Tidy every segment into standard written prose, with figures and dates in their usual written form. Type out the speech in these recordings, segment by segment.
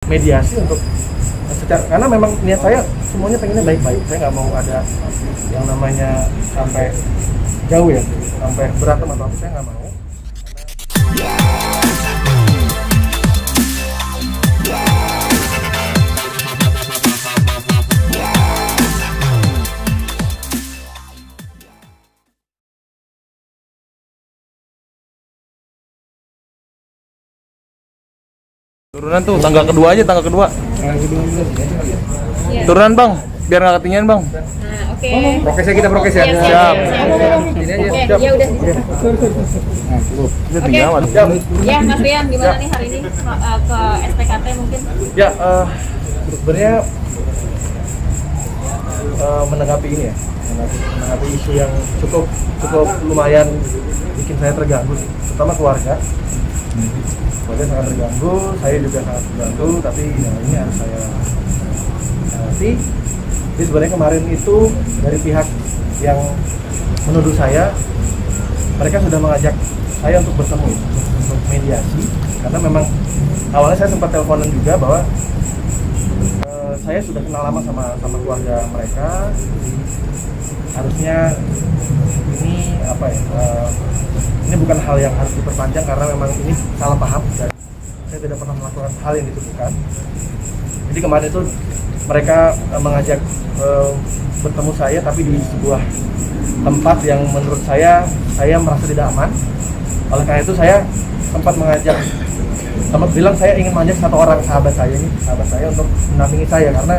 mediasi untuk karena memang niat saya semuanya pengennya baik-baik. Saya nggak mau ada yang namanya sampai jauh ya, sampai berantem atau apa, saya nggak mau. Turunan tuh, tangga kedua aja, tangga kedua. Ya. Turunan bang, biar nggak ketinggian bang. Nah, oke. Prokesnya kita prokes ya. Iya, Siap. Ini aja. Oke, Siap. ya udah. Itu tinggi amat. Siap. Ya, Mas Rian, gimana nih hari ini ke SPKT mungkin? Ya, sebenarnya menanggapi ini ya, menanggapi isu yang cukup lumayan bikin saya terganggu, terutama keluarga. Keluarga sangat terganggu, saya juga sangat terganggu, tapi ya, ini harus saya hadapi. Jadi sebenarnya kemarin itu dari pihak yang menuduh saya, mereka sudah mengajak saya untuk bertemu, untuk mediasi, karena memang awalnya saya sempat teleponan juga bahwa saya sudah kenal lama sama keluarga mereka. Jadi harusnya ini apa ya? Ini bukan hal yang harus diperpanjang karena memang ini salah paham dan saya tidak pernah melakukan hal yang dituduhkan. Jadi kemarin itu mereka mengajak bertemu saya, tapi di sebuah tempat yang menurut saya merasa tidak aman. Oleh karena itu saya sempat bilang saya ingin mengajak satu orang sahabat saya untuk mendampingi saya, karena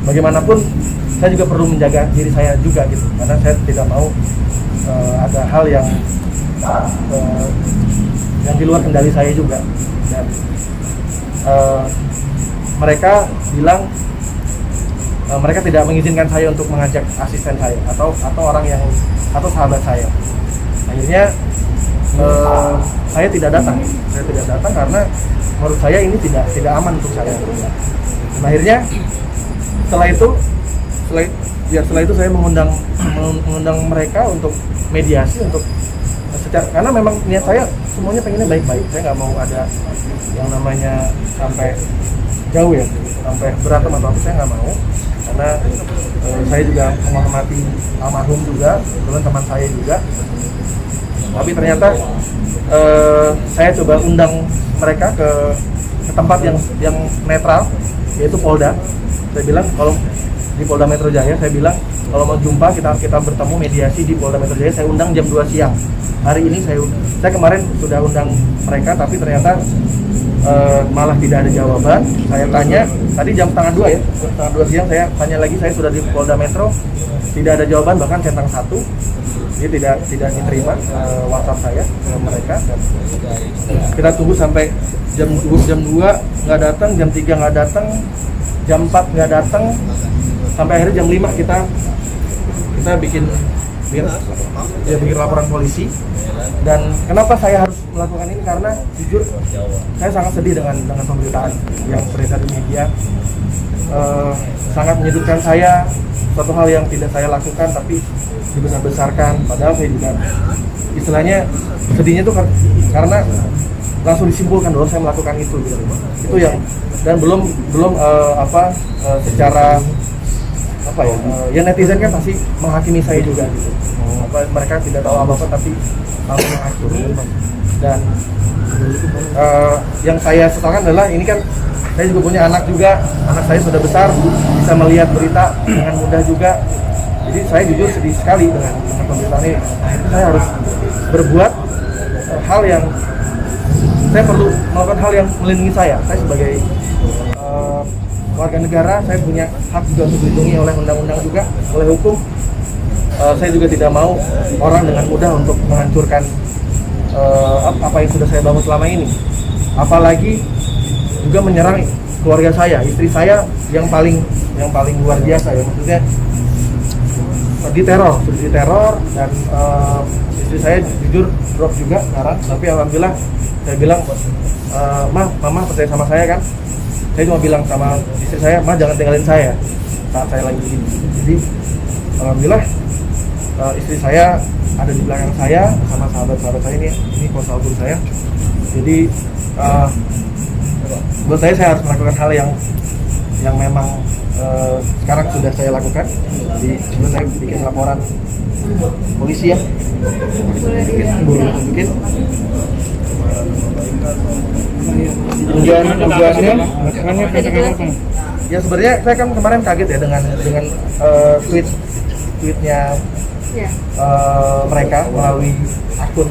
bagaimanapun saya juga perlu menjaga diri saya juga gitu, karena saya tidak mau ada hal yang di luar kendali saya juga. Dan mereka bilang mereka tidak mengizinkan saya untuk mengajak asisten saya atau sahabat saya. Akhirnya saya tidak datang karena menurut saya ini tidak aman untuk saya. Dan akhirnya setelah itu saya mengundang mereka untuk mediasi, untuk karena memang niat saya semuanya pengennya baik-baik. Saya nggak mau ada yang namanya sampai jauh ya, sampai berantem atau apa, saya nggak mau. Karena saya juga menghormati almarhum juga, teman saya juga. Tapi ternyata saya coba undang mereka ke tempat yang netral, yaitu Polda. Saya bilang kalau di Polda Metro Jaya, saya bilang kalau mau jumpa kita bertemu mediasi di Polda Metro Jaya. Saya undang jam 2 siang. Hari ini saya kemarin sudah undang mereka, tapi ternyata malah tidak ada jawaban. Saya tanya tadi jam setengah 2 ya, setengah 2 siang saya tanya lagi, saya sudah di Polda Metro, tidak ada jawaban, bahkan centang 1. Dia tidak diterima WhatsApp saya ke mereka. Dan kita tunggu sampai jam 2 nggak datang, jam 3 nggak datang, jam 4 nggak datang, sampai akhirnya jam 5 kita bikin laporan polisi. Dan kenapa saya harus melakukan ini, karena jujur saya sangat sedih dengan pemberitaan yang beredar di media. Sangat menyudutkan saya, suatu hal yang tidak saya lakukan tapi dibesar-besarkan, padahal saya juga istilahnya sedihnya tuh karena langsung disimpulkan bahwa saya melakukan itu gitu. Itu yang, dan belum secara apa ya netizen kan pasti menghakimi saya juga gitu. Mereka tidak tahu apa-apa tapi langsung menghakimi. Dan yang saya sesalkan adalah ini kan saya juga punya anak juga, anak saya sudah besar, bisa melihat berita dengan mudah juga. Jadi saya jujur sedih sekali dengan pemberitaan ini. Akhirnya saya harus berbuat hal yang saya perlu melakukan, hal yang melindungi saya. Saya sebagai warga negara, saya punya hak juga untuk dilindungi oleh undang-undang juga, oleh hukum. Saya juga tidak mau orang dengan mudah untuk menghancurkan apa yang sudah saya bangun selama ini. Apalagi juga menyerang keluarga saya, istri saya yang paling luar biasa ya, maksudnya diteror dan istri saya jujur drop juga sekarang. Tapi alhamdulillah saya bilang, mama percaya sama saya kan. Saya cuma bilang sama istri saya, ma jangan tinggalin saya saat saya lagi begini. Jadi alhamdulillah istri saya ada di belakang saya bersama sahabat-sahabat saya, ini kuasa hukum saya. Jadi Buat saya harus melakukan hal yang memang sekarang sudah saya lakukan. Jadi sebelum saya bikin laporan polisi ya. Mungkin tujuannya ya sebenarnya saya kan kemarin kaget ya dengan tweetnya mereka melalui akun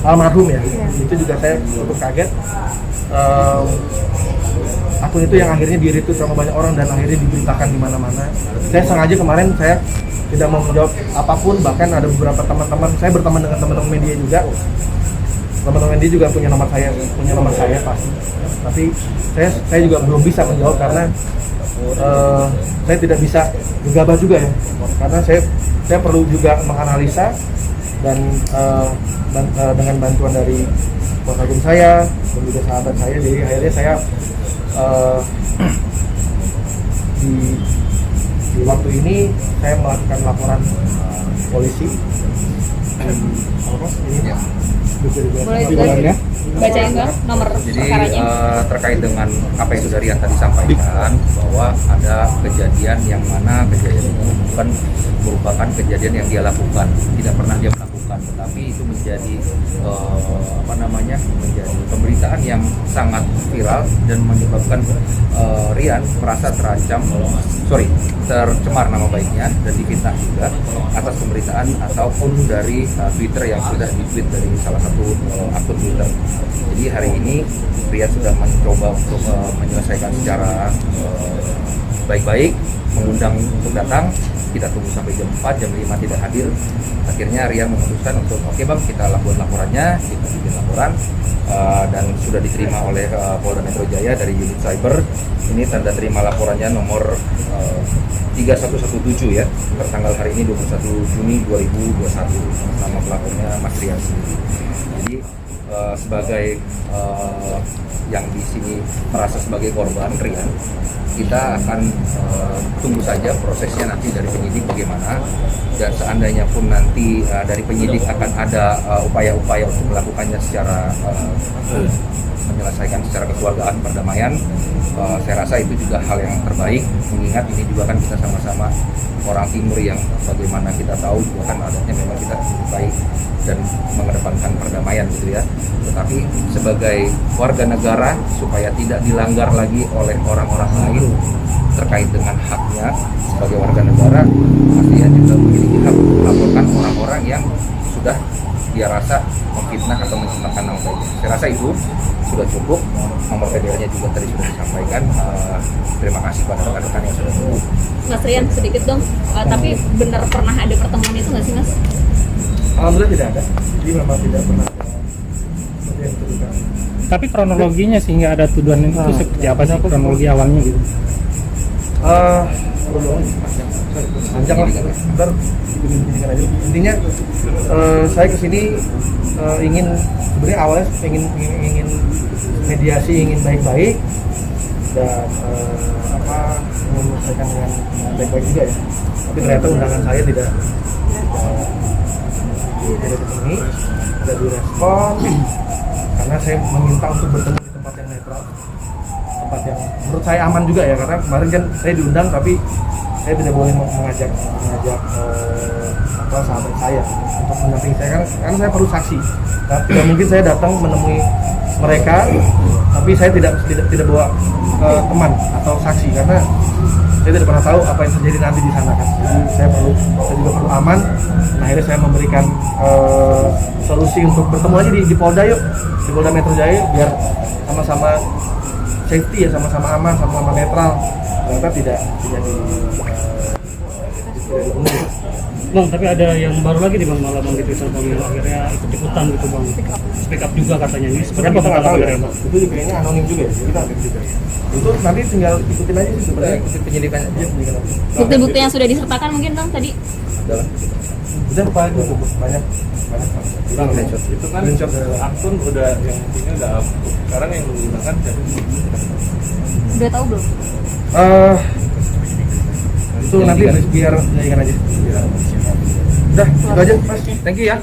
almarhum ya. Itu juga saya cukup kaget. Akun itu yang akhirnya di-retweet sama banyak orang dan akhirnya diberitakan di mana-mana. Saya sengaja kemarin saya tidak mau menjawab apapun, bahkan ada beberapa teman-teman, saya berteman dengan teman-teman media juga. Teman-teman media juga punya nomor saya pasti. Tapi saya juga belum bisa menjawab karena saya tidak bisa gegabah juga ya. Karena saya perlu juga menganalisa dan dengan bantuan dari kuasa hukum saya dan juga sahabat saya, jadi akhirnya saya di waktu ini saya melakukan laporan polisi. Ini ya. Boleh bacain Bang nomor Jadi perkaranya. terkait dengan apa yang sudah Rian tadi sampaikan, bahwa ada kejadian yang mana kejadian itu bukan merupakan kejadian yang dia lakukan, tidak pernah dia melakukan, tetapi itu menjadi menjadi pemberitaan yang sangat viral dan menyebabkan Rian merasa tercemar nama baiknya dan difitnah juga atas pemberitaan ataupun dari Twitter yang sudah di-tweet dari salah satu akun Twitter. Jadi hari ini Rian sudah mencoba untuk menyelesaikan secara baik-baik, mengundang untuk datang. Kita tunggu sampai jam 4, jam 5 tidak hadir. Akhirnya Rian memutuskan untuk oke bang, kita lakukan laporannya, kita bikin laporan dan sudah diterima oleh Polda Metro Jaya dari unit cyber. Ini tanda terima laporannya nomor 3117 ya, tertanggal hari ini 21 Juni 2021. Nama pelapornya Mas Rian sendiri. Jadi sebagai yang di sini merasa sebagai korban Rian, kita akan tunggu saja prosesnya nanti dari penyidik bagaimana, dan seandainya pun nanti dari penyidik akan ada upaya-upaya untuk melakukannya secara menyelesaikan secara kekeluargaan perdamaian, saya rasa itu juga hal yang terbaik, mengingat ini juga kan kita sama-sama orang timur yang bagaimana kita tahu juga kan adatnya memang kita baik dan mengedepankan perdamaian gitu ya. Tetapi sebagai warga negara supaya tidak dilanggar lagi oleh orang-orang lain terkait dengan haknya sebagai warga negara, pastinya juga memiliki hak melaporkan orang-orang yang sudah dia rasa memfitnah atau mencemarkan nama baiknya. Saya rasa itu sudah cukup. Nomor PDL-nya juga tadi sudah disampaikan. Terima kasih pada rekan-rekan yang sudah menunggu. Mas Rian sedikit dong, tapi benar pernah ada pertemuan itu nggak sih Mas? Alhamdulillah tidak ada. Jadi memang tidak pernah ada seperti yang dituduhkan. Tapi kronologinya sehingga ada tuduhan itu seperti apa sih kronologi awalnya gitu? Panjang lah, ntar dibikin aja. Intinya saya kesini ingin, sebenarnya awalnya ingin mediasi, ingin baik-baik dan menyelesaikan dengan baik-baik juga ya. Tapi ternyata undangan saya tidak dipenuhi, tidak direspon karena saya meminta untuk bertemu di tempat yang netral, tempat yang menurut saya aman juga ya, karena kemarin kan saya diundang tapi saya tidak boleh mengajak sahabat saya untuk mendampingi saya karena saya perlu saksi. Tidak mungkin saya datang menemui mereka tapi saya tidak bawa teman atau saksi karena saya tidak pernah tahu apa yang terjadi nanti di sana kan. Jadi saya juga perlu aman. Nah, akhirnya saya memberikan solusi untuk bertemu aja di Polda yuk, di Polda Metro Jaya biar sama-sama safety ya, sama-sama aman, sama-sama netral. Ternyata tidak dipenuhi. Bang, tapi ada yang baru lagi nih bang, malah bang di Twitter bang yang akhirnya ikut-ikutan gitu bang, speak up juga katanya. Ini sebenarnya Kita nggak tahu ya, bang? itu juga kayaknya anonim juga ya, kita nggak juga. Itu nanti tinggal ikutin aja sih sebenarnya, ikutin penyidikan aja. Bukti-bukti yang sudah disertakan mungkin Bang tadi? Udah banyak banyak. Bang, itu kan akun udah yang intinya udah hapus. Sekarang yang menggunakan jadi Udah tahu belum? Itu nanti biar jadikan aja. Udah, itu aja Mas. Thank you ya.